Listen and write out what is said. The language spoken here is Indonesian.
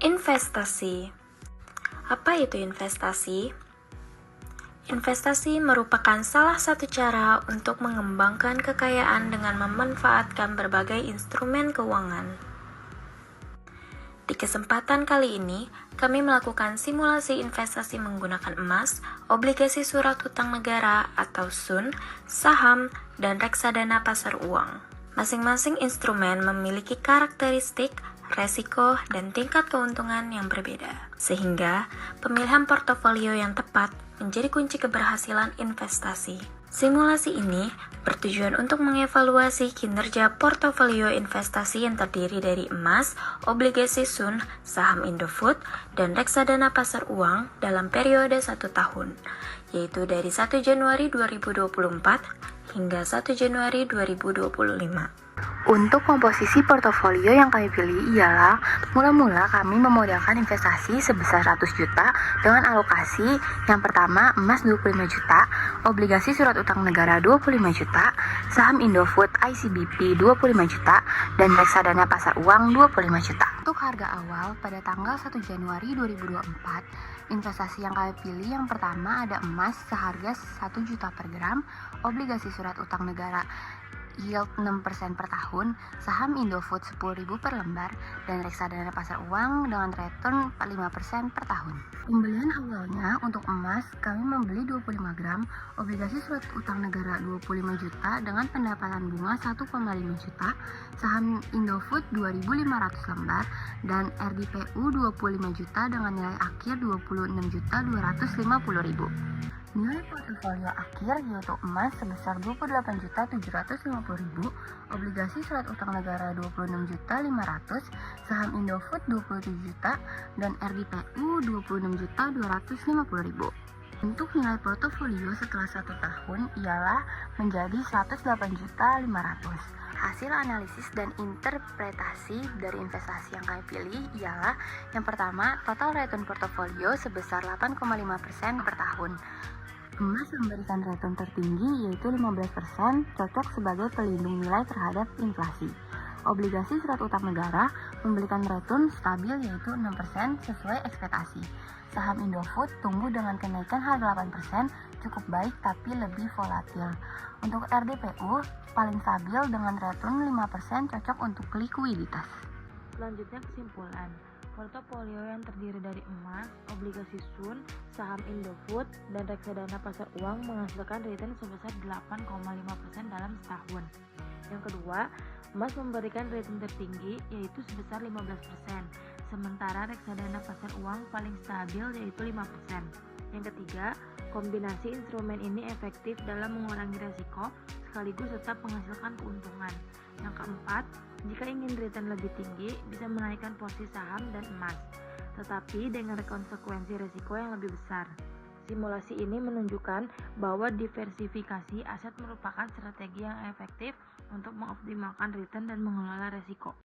Investasi. Apa itu investasi? Investasi merupakan salah satu cara untuk mengembangkan kekayaan dengan memanfaatkan berbagai instrumen keuangan. Di kesempatan kali ini, kami melakukan simulasi investasi menggunakan emas, obligasi surat utang negara atau SUN, saham, dan reksadana pasar uang. Masing-masing instrumen memiliki karakteristik, resiko, dan tingkat keuntungan yang berbeda, sehingga pemilihan portofolio yang tepat menjadi kunci keberhasilan investasi. Simulasi ini bertujuan untuk mengevaluasi kinerja portofolio investasi yang terdiri dari emas, obligasi SUN, saham Indofood, dan reksadana pasar uang dalam periode 1 tahun, yaitu dari 1 Januari 2024 hingga 1 Januari 2025. Untuk komposisi portofolio yang kami pilih ialah mula-mula kami memodelkan investasi sebesar 100 juta dengan alokasi yang pertama emas 25 juta, obligasi surat utang negara 25 juta, saham Indofood ICBP 25 juta, dan reksadana pasar uang 25 juta. Untuk harga awal pada tanggal 1 Januari 2024, investasi yang kami pilih yang pertama ada emas seharga 1 juta per gram, obligasi surat utang negara yield 6% per tahun, saham Indofood 10.000 per lembar, dan reksadana pasar uang dengan return 5% per tahun. Pembelian awalnya untuk emas, kami membeli 25 gram, obligasi surat utang negara 25 juta dengan pendapatan bunga 1,5 juta, saham Indofood 2.500 lembar, dan RDPU 25 juta dengan nilai akhir 26.250.000. Nilai portofolio akhir yaitu emas sebesar 28.750.000, obligasi surat utang negara 26.500.000, saham Indofood 27 juta, dan RDPU 26.250.000. Untuk nilai portofolio setelah 1 tahun ialah menjadi 108.500.000. Hasil analisis dan interpretasi dari investasi yang kami pilih ialah yang pertama, total return portofolio sebesar 8,5% per tahun. Emas memberikan return tertinggi yaitu 15%, cocok sebagai pelindung nilai terhadap inflasi. Obligasi surat utang negara memberikan return stabil yaitu 6% sesuai ekspektasi. Saham Indofood tumbuh dengan kenaikan harga 8%, cukup baik tapi lebih volatil. Untuk RDPU paling stabil dengan return 5%, cocok untuk likuiditas. Selanjutnya kesimpulan. Portofolio yang terdiri dari emas, obligasi SUN, saham Indofood, dan reksadana pasar uang menghasilkan return sebesar 8,5% dalam setahun. Yang kedua, emas memberikan return tertinggi yaitu sebesar 15%, sementara reksadana pasar uang paling stabil yaitu 5%. Yang ketiga, kombinasi instrumen ini efektif dalam mengurangi resiko sekaligus tetap menghasilkan keuntungan. Yang keempat, jika ingin return lebih tinggi, bisa menaikkan porsi saham dan emas, tetapi dengan konsekuensi risiko yang lebih besar. Simulasi ini menunjukkan bahwa diversifikasi aset merupakan strategi yang efektif untuk mengoptimalkan return dan mengelola risiko.